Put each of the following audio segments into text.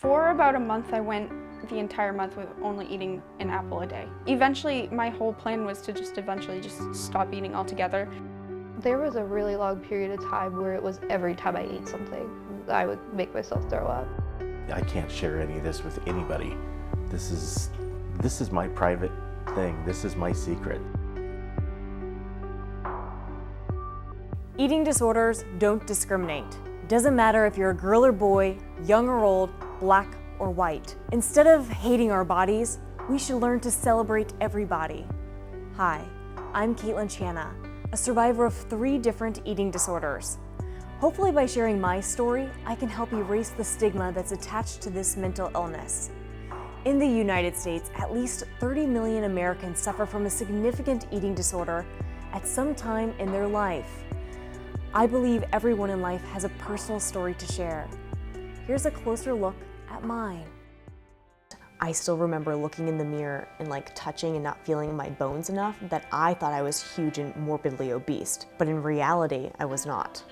For about a month, I went the entire month with only eating an apple a day. Eventually, my whole plan was to eventually stop eating altogether. There was a really long period of time where it was every time I ate something, I would make myself throw up. I can't share any of this with anybody. This is my private thing. This is my secret. Eating disorders don't discriminate. Doesn't matter if you're a girl or boy, young or old, black or white. Instead of hating our bodies, we should learn to celebrate every body. Hi, I'm Caitlin Channa, a survivor of 3 different eating disorders. Hopefully by sharing my story, I can help erase the stigma that's attached to this mental illness. In the United States, at least 30 million Americans suffer from a significant eating disorder at some time in their life. I believe everyone in life has a personal story to share. Here's a closer look at mine. I still remember looking in the mirror and touching and not feeling my bones enough that I thought I was huge and morbidly obese, but in reality, I was not.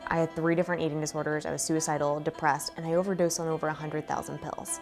I had 3 different eating disorders. I was suicidal, depressed, and I overdosed on over 100,000 pills.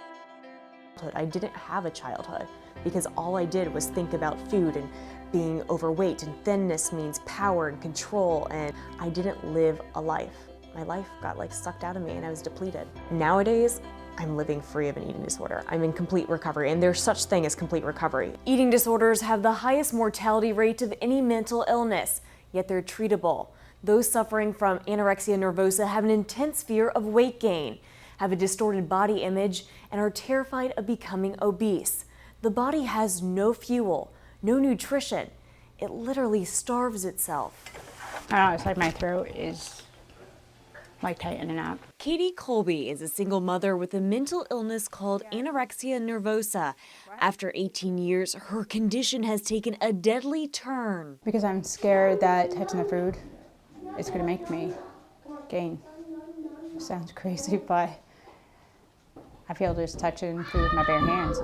I didn't have a childhood because all I did was think about food and being overweight, and thinness means power and control, and I didn't live a life. My life got sucked out of me and I was depleted. Nowadays, I'm living free of an eating disorder. I'm in complete recovery, and there's such thing as complete recovery. Eating disorders have the highest mortality rate of any mental illness, yet they're treatable. Those suffering from anorexia nervosa have an intense fear of weight gain, have a distorted body image, and are terrified of becoming obese. The body has no fuel, no nutrition. It literally starves itself. I don't know, it's like my throat is tightening up. Katie Colby is a single mother with a mental illness called anorexia nervosa. After 18 years, her condition has taken a deadly turn. Because I'm scared that touching the food is going to make me gain. Sounds crazy, but I feel just touching food with my bare hands,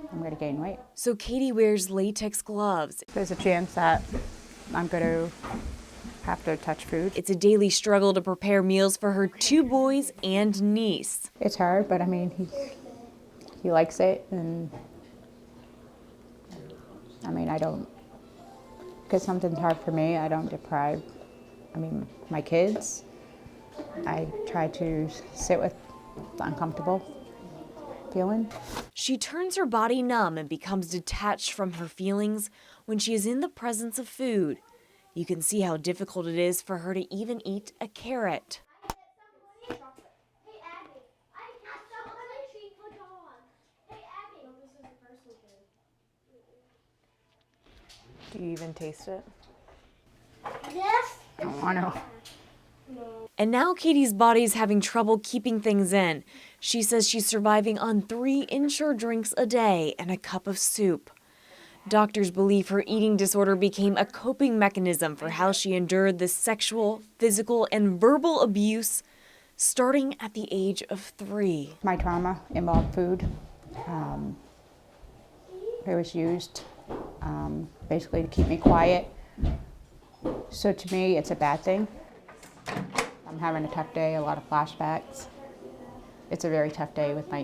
I'm going to gain weight. So Katie wears latex gloves. There's a chance that I'm going to have to touch food. It's a daily struggle to prepare meals for her 2 boys and niece. It's hard, but I mean, he likes it, and I mean, because something's hard for me, I don't deprive, my kids. I try to sit with the uncomfortable feeling. She turns her body numb and becomes detached from her feelings when she is in the presence of food. You can see how difficult it is for her to even eat a carrot. Do you even taste it? Yes. I don't want to. And now Katie's body's having trouble keeping things in. She says she's surviving on 3 Ensure drinks a day and a cup of soup. Doctors believe her eating disorder became a coping mechanism for how she endured the sexual, physical, and verbal abuse starting at the age of 3. My trauma involved food. It was used basically to keep me quiet. So to me, it's a bad thing. I'm having a tough day, a lot of flashbacks. It's a very tough day with my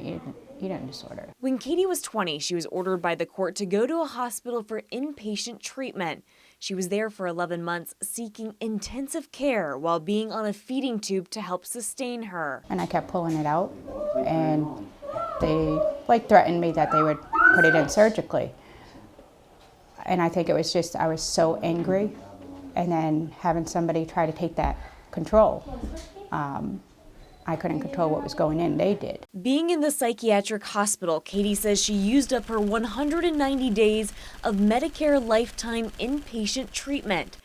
eating disorder. When Katie was 20, she was ordered by the court to go to a hospital for inpatient treatment. She was there for 11 months seeking intensive care while being on a feeding tube to help sustain her. And I kept pulling it out, and they threatened me that they would put it in surgically. And I think it was just, I was so angry, and then having somebody try to take that control. I couldn't control what was going in, they did. Being in the psychiatric hospital, Katie says she used up her 190 days of Medicare lifetime inpatient treatment.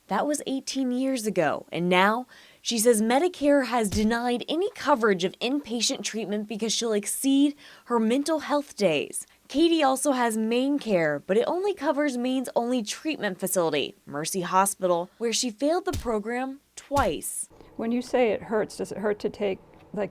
That was 18 years ago, and now she says Medicare has denied any coverage of inpatient treatment because she'll exceed her mental health days. Katie also has Maine Care, but it only covers Maine's only treatment facility, Mercy Hospital, where she failed the program twice. When you say it hurts, does it hurt to take,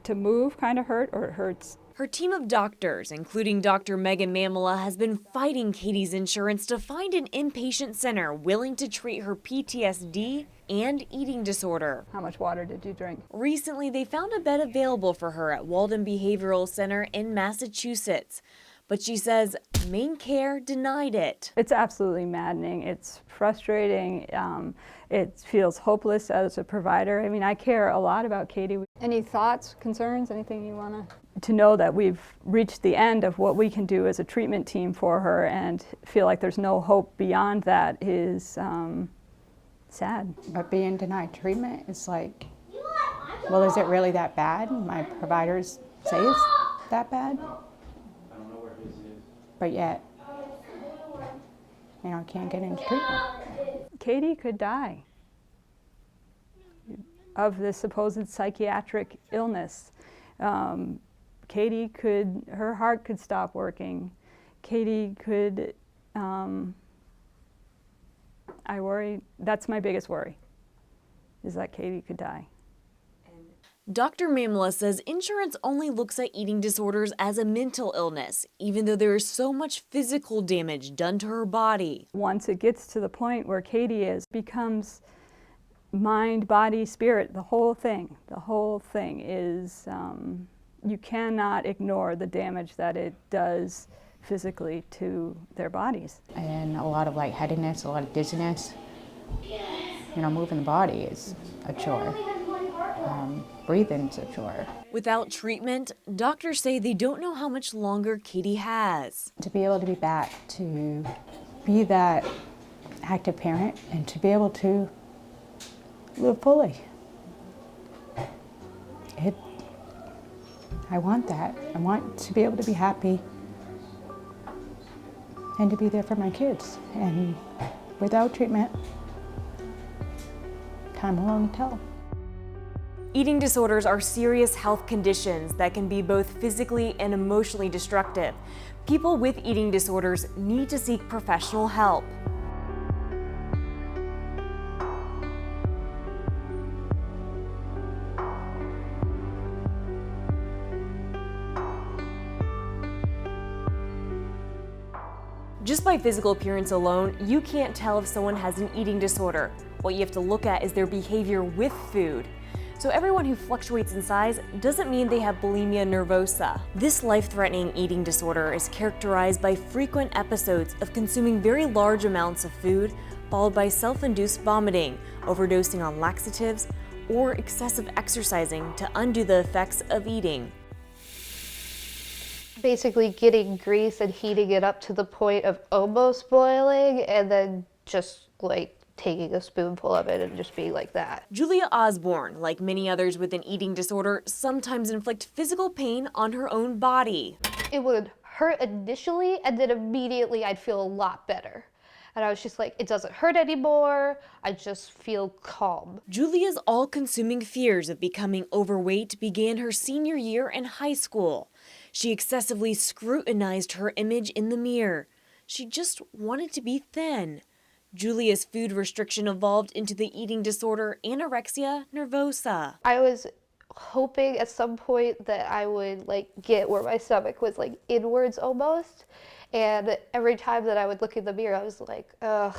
to move kind of hurt, or it hurts Her team of doctors, including Dr. Megan Mamela, has been fighting Katie's insurance to find an inpatient center willing to treat her PTSD and eating disorder. How much water did you drink? Recently, they found a bed available for her at Walden Behavioral Center in Massachusetts. But she says Maine Care denied it. It's absolutely maddening. It's frustrating. It feels hopeless as a provider. I mean, I care a lot about Katie. Any thoughts, concerns, anything you want to know that we've reached the end of what we can do as a treatment team for her and feel like there's no hope beyond that is sad. But being denied treatment is like, well, is it really that bad? My providers say it's that bad. But yet, I can't get into treatment. Katie could die of this supposed psychiatric illness. Katie her heart could stop working. Katie could, I worry, that's my biggest worry, is that Katie could die. Dr. Mamela says insurance only looks at eating disorders as a mental illness, even though there is so much physical damage done to her body. Once it gets to the point where Katie becomes mind, body, spirit, the whole thing is, you cannot ignore the damage that it does physically to their bodies. And a lot of lightheadedness, a lot of dizziness. Moving the body is a chore. Breathing's a chore. Without treatment, doctors say they don't know how much longer Katie has. To be able to be back, to be that active parent, and to be able to live fully. I want that. I want to be able to be happy and to be there for my kids. And without treatment, time will only tell. Eating disorders are serious health conditions that can be both physically and emotionally destructive. People with eating disorders need to seek professional help. Just by physical appearance alone, you can't tell if someone has an eating disorder. What you have to look at is their behavior with food. So everyone who fluctuates in size doesn't mean they have bulimia nervosa. This life-threatening eating disorder is characterized by frequent episodes of consuming very large amounts of food, followed by self-induced vomiting, overdosing on laxatives, or excessive exercising to undo the effects of eating. Basically getting grease and heating it up to the point of almost boiling and then just like taking a spoonful of it and just being like that. Julia Osborne, like many others with an eating disorder, sometimes inflict physical pain on her own body. It would hurt initially and then immediately I'd feel a lot better. And I was just like, it doesn't hurt anymore, I just feel calm. Julia's all-consuming fears of becoming overweight began her senior year in high school. She excessively scrutinized her image in the mirror. She just wanted to be thin. Julia's food restriction evolved into the eating disorder anorexia nervosa. I was hoping at some point that I would get where my stomach was inwards almost. And every time that I would look in the mirror, I was like, ugh,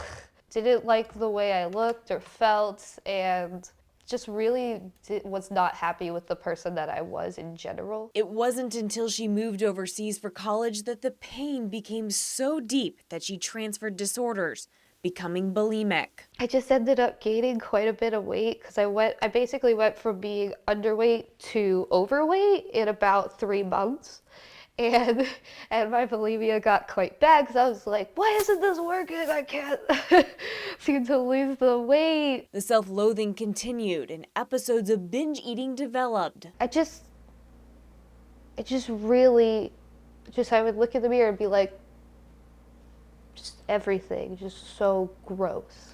didn't like the way I looked or felt, and just really was not happy with the person that I was in general. It wasn't until she moved overseas for college that the pain became so deep that she transferred disorders, becoming bulimic. I just ended up gaining quite a bit of weight because I basically went from being underweight to overweight in about 3 months. And my bulimia got quite bad because I was like, why isn't this working? I can't seem to lose the weight. The self-loathing continued and episodes of binge eating developed. I would look in the mirror and be like, just everything, just so gross.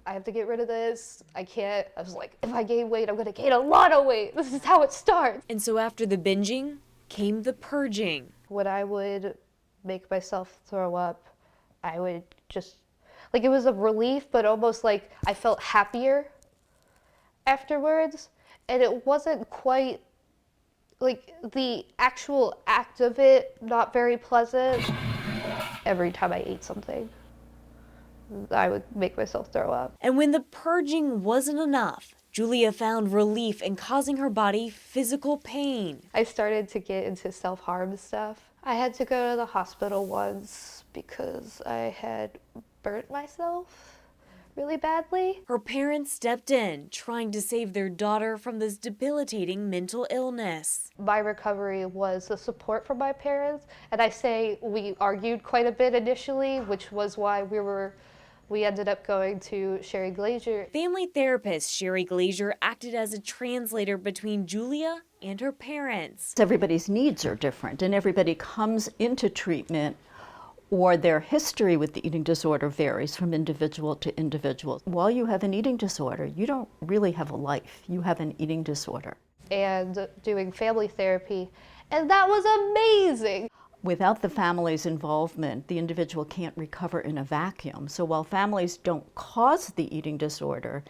I have to get rid of this. I was like, if I gain weight, I'm gonna gain a lot of weight. This is how it starts. And so after the binging came the purging. When I would make myself throw up, I would just, it was a relief, but almost like I felt happier afterwards. And it wasn't quite like the actual act of it, not very pleasant. Every time I ate something, I would make myself throw up. And when the purging wasn't enough, Julia found relief in causing her body physical pain. I started to get into self-harm stuff. I had to go to the hospital once because I had burnt myself really badly. Her parents stepped in, trying to save their daughter from this debilitating mental illness. My recovery was the support from my parents, and I say we argued quite a bit initially, which was why we ended up going to Sherry Glazier. Family therapist Sherry Glazier acted as a translator between Julia and her parents. Everybody's needs are different, and everybody comes into treatment, or their history with the eating disorder varies from individual to individual. While you have an eating disorder, you don't really have a life. You have an eating disorder. And doing family therapy, and that was amazing. Without the family's involvement, the individual can't recover in a vacuum. So while families don't cause the eating disorder,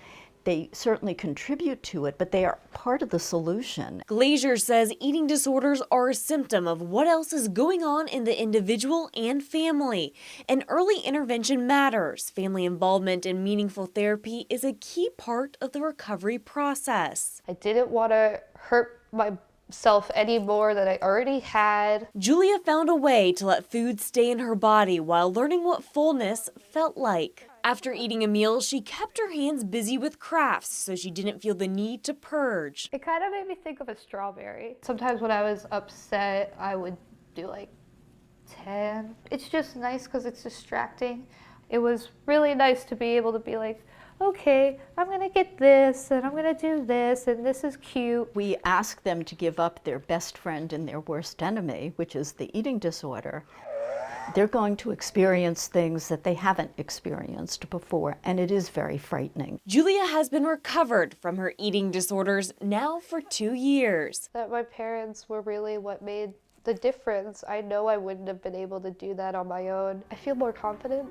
they certainly contribute to it, but they are part of the solution. Glazier says eating disorders are a symptom of what else is going on in the individual and family. And early intervention matters. Family involvement in meaningful therapy is a key part of the recovery process. I didn't want to hurt myself any more than I already had. Julia found a way to let food stay in her body while learning what fullness felt like. After eating a meal, she kept her hands busy with crafts so she didn't feel the need to purge. It kind of made me think of a strawberry. Sometimes when I was upset, I would do like 10. It's just nice because it's distracting. It was really nice to be able to be like, okay, I'm gonna get this and I'm gonna do this and this is cute. We ask them to give up their best friend and their worst enemy, which is the eating disorder. They're going to experience things that they haven't experienced before, and it is very frightening. Julia has been recovered from her eating disorders now for 2 years. That my parents were really what made the difference. I know I wouldn't have been able to do that on my own. I feel more confident.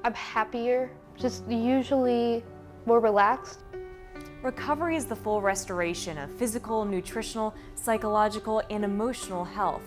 I'm happier, just usually more relaxed. Recovery is the full restoration of physical, nutritional, psychological, and emotional health.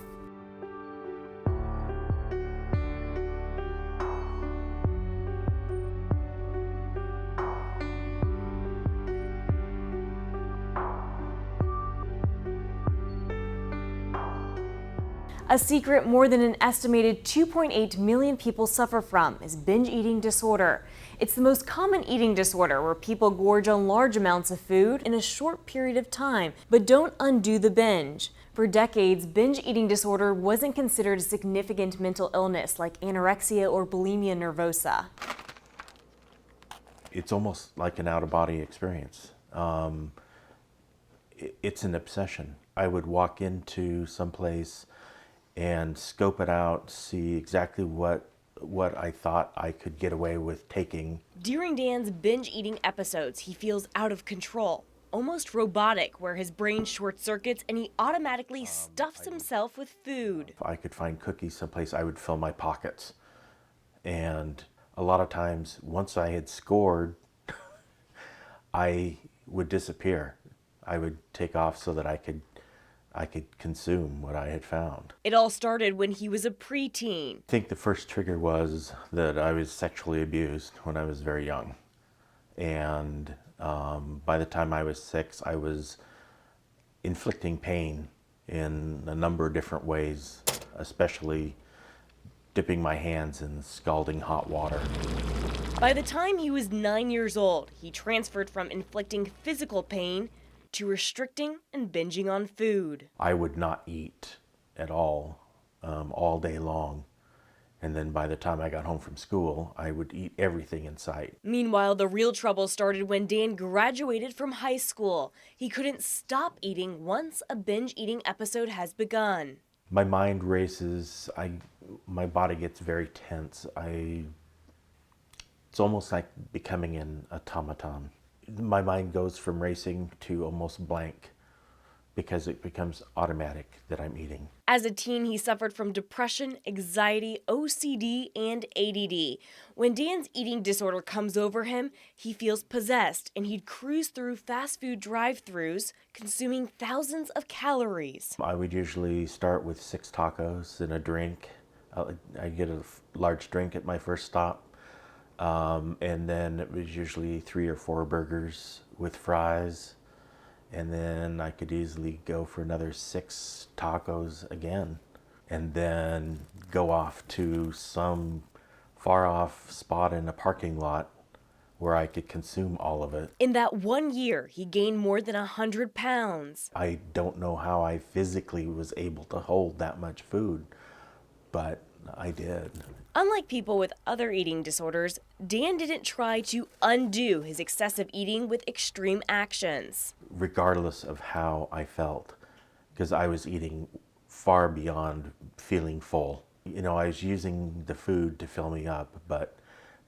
A secret more than an estimated 2.8 million people suffer from is binge eating disorder. It's the most common eating disorder where people gorge on large amounts of food in a short period of time, but don't undo the binge. For decades, binge eating disorder wasn't considered a significant mental illness like anorexia or bulimia nervosa. It's almost like an out-of-body experience. It's an obsession. I would walk into someplace and scope it out, see exactly what I thought I could get away with taking. During Dan's binge eating episodes, he feels out of control, almost robotic, where his brain short circuits and he automatically stuffs himself with food. If I could find cookies someplace, I would fill my pockets. And a lot of times, once I had scored, I would disappear. I would take off so that I could consume what I had found. It all started when he was a preteen. I think the first trigger was that I was sexually abused when I was very young. And by the time I was 6, I was inflicting pain in a number of different ways, especially dipping my hands in scalding hot water. By the time he was 9 years old, he transferred from inflicting physical pain to restricting and binging on food. I would not eat at all day long. And then by the time I got home from school, I would eat everything in sight. Meanwhile, the real trouble started when Dan graduated from high school. He couldn't stop eating once a binge eating episode has begun. My mind races, my body gets very tense. It's almost like becoming an automaton. My mind goes from racing to almost blank. because it becomes automatic that I'm eating. As a teen, he suffered from depression, anxiety, OCD, and ADD. When Dan's eating disorder comes over him, he feels possessed, and he'd cruise through fast food drive-thrus, consuming thousands of calories. I would usually start with 6 tacos and a drink. I'd get a large drink at my first stop. And then it was usually 3 or 4 burgers with fries. And then I could easily go for another 6 tacos again. And then go off to some far off spot in a parking lot where I could consume all of it. In that 1 year, he gained more than 100 pounds. I don't know how I physically was able to hold that much food, but I did. Unlike people with other eating disorders, Dan didn't try to undo his excessive eating with extreme actions. Regardless of how I felt, because I was eating far beyond feeling full. You know, I was using the food to fill me up, but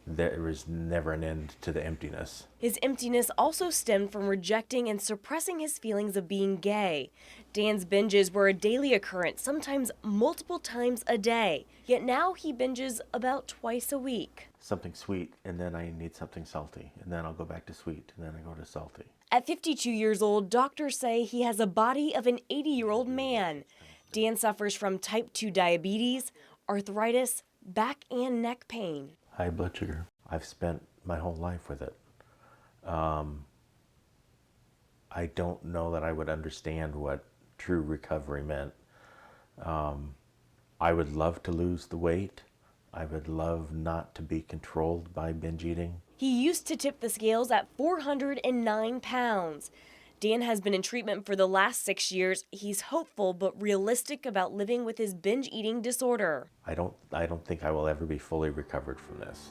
there was never an end to the emptiness. His emptiness also stemmed from rejecting and suppressing his feelings of being gay. Dan's binges were a daily occurrence, sometimes multiple times a day. Yet now he binges about twice a week. Something sweet, and then I need something salty, and then I'll go back to sweet, and then I go to salty. At 52 years old, doctors say he has a body of an 80-year-old man. Dan suffers from type 2 diabetes, arthritis, back and neck pain. High blood sugar. I've spent my whole life with it. I don't know that I would understand what true recovery meant. I would love to lose the weight. I would love not to be controlled by binge eating. He used to tip the scales at 409 pounds. Dan has been in treatment for the last 6 years. He's hopeful but realistic about living with his binge eating disorder. I don't think I will ever be fully recovered from this.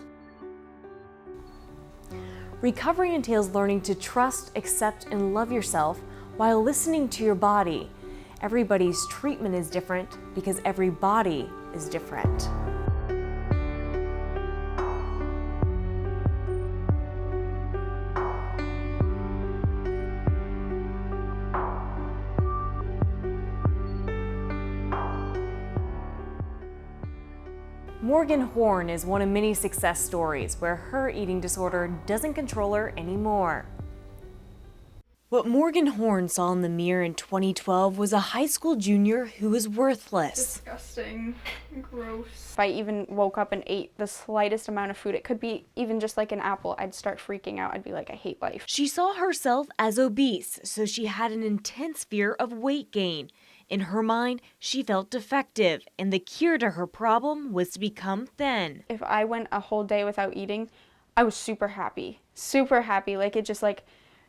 Recovery entails learning to trust, accept, and love yourself while listening to your body. Everybody's treatment is different because every body is different. Morgan Horn is one of many success stories where her eating disorder doesn't control her anymore. What Morgan Horn saw in the mirror in 2012 was a high school junior who was worthless. Disgusting. Gross. If I even woke up and ate the slightest amount of food, it could be even just like an apple, I'd start freaking out. I'd be like, I hate life. She saw herself as obese, so she had an intense fear of weight gain. In her mind, she felt defective, and the cure to her problem was to become thin. If I went a whole day without eating, I was super happy. Super happy. Like, it just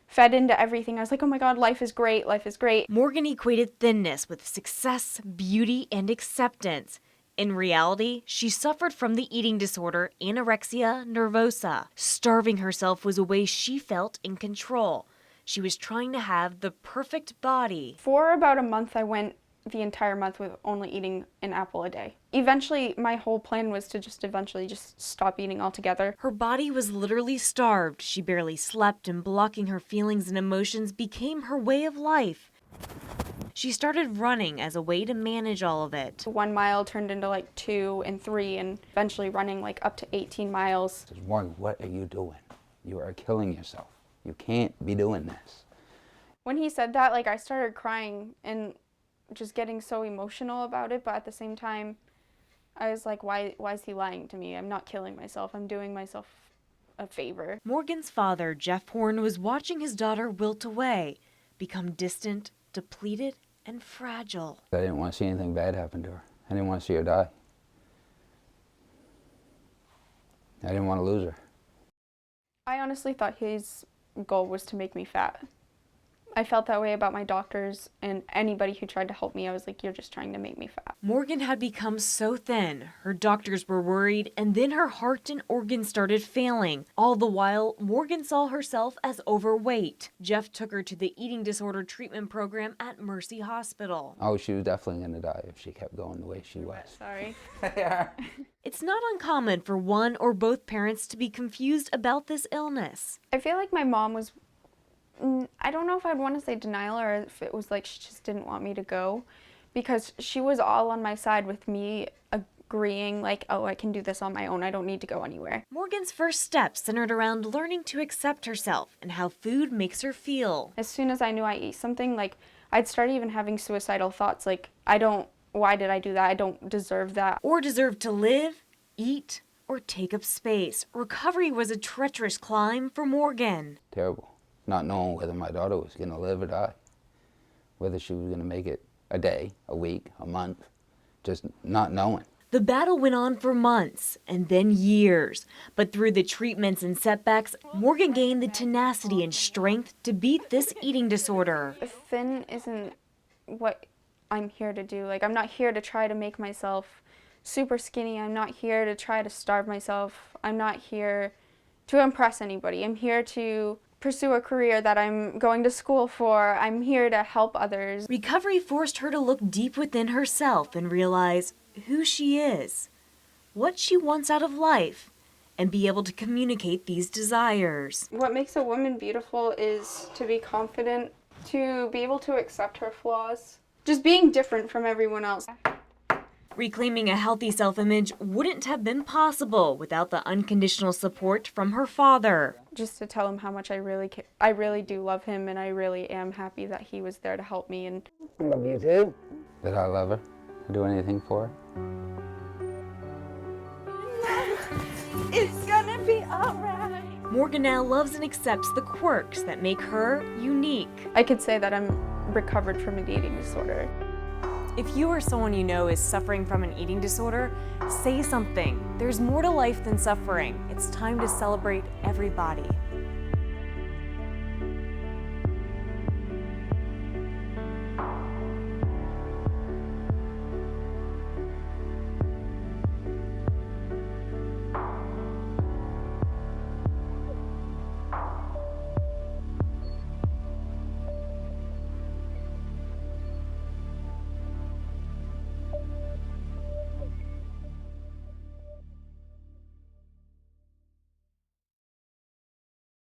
fed into everything. I was like, oh my God, life is great, life is great. Morgan equated thinness with success, beauty, and acceptance. In reality, she suffered from the eating disorder anorexia nervosa. Starving herself was a way she felt in control. She was trying to have the perfect body. For about a month, I went the entire month with only eating an apple a day. Eventually, my whole plan was to just stop eating altogether. Her body was literally starved. She barely slept, and blocking her feelings and emotions became her way of life. She started running as a way to manage all of it. 1 mile turned into 2 and 3, and eventually running up to 18 miles. Morgan, what are you doing? You are killing yourself. You can't be doing this. When he said that, I started crying and just getting so emotional about it, but at the same time, I was like, why is he lying to me? I'm not killing myself. I'm doing myself a favor. Morgan's father, Jeff Horn, was watching his daughter wilt away, become distant, depleted, and fragile. I didn't want to see anything bad happen to her. I didn't want to see her die. I didn't want to lose her. I honestly thought his goal was to make me fat. I felt that way about my doctors and anybody who tried to help me. I was like, you're just trying to make me fat. Morgan had become so thin. Her doctors were worried, and then her heart and organs started failing. All the while, Morgan saw herself as overweight. Jeff took her to the eating disorder treatment program at Mercy Hospital. Oh, she was definitely going to die if she kept going the way she was. Sorry. It's not uncommon for one or both parents to be confused about this illness. I feel like my mom was I don't know if I'd want to say denial or if it was like she just didn't want me to go, because she was all on my side with me agreeing like, oh, I can do this on my own. I don't need to go anywhere. Morgan's first steps centered around learning to accept herself and how food makes her feel. As soon as I knew I ate something, like I'd start even having suicidal thoughts like, why did I do that? I don't deserve that. Or deserve to live, eat, or take up space. Recovery was a treacherous climb for Morgan. Terrible. Not knowing whether my daughter was going to live or die. Whether she was going to make it a day, a week, a month. Just not knowing. The battle went on for months and then years, but through the treatments and setbacks, Morgan gained the tenacity and strength to beat this eating disorder. Thin isn't what I'm here to do. Like, I'm not here to try to make myself super skinny. I'm not here to try to starve myself. I'm not here to impress anybody. I'm here to pursue a career that I'm going to school for. I'm here to help others. Recovery forced her to look deep within herself and realize who she is, what she wants out of life, and be able to communicate these desires. What makes a woman beautiful is to be confident, to be able to accept her flaws, just being different from everyone else. Reclaiming a healthy self-image wouldn't have been possible without the unconditional support from her father. Just to tell him how much I really do love him, and I really am happy that he was there to help me. And I love you too. Did I love her? Do anything for her? It's gonna be alright. Morgan now loves and accepts the quirks that make her unique. I could say that I'm recovered from an eating disorder. If you or someone you know is suffering from an eating disorder, say something. There's more to life than suffering. It's time to celebrate everybody.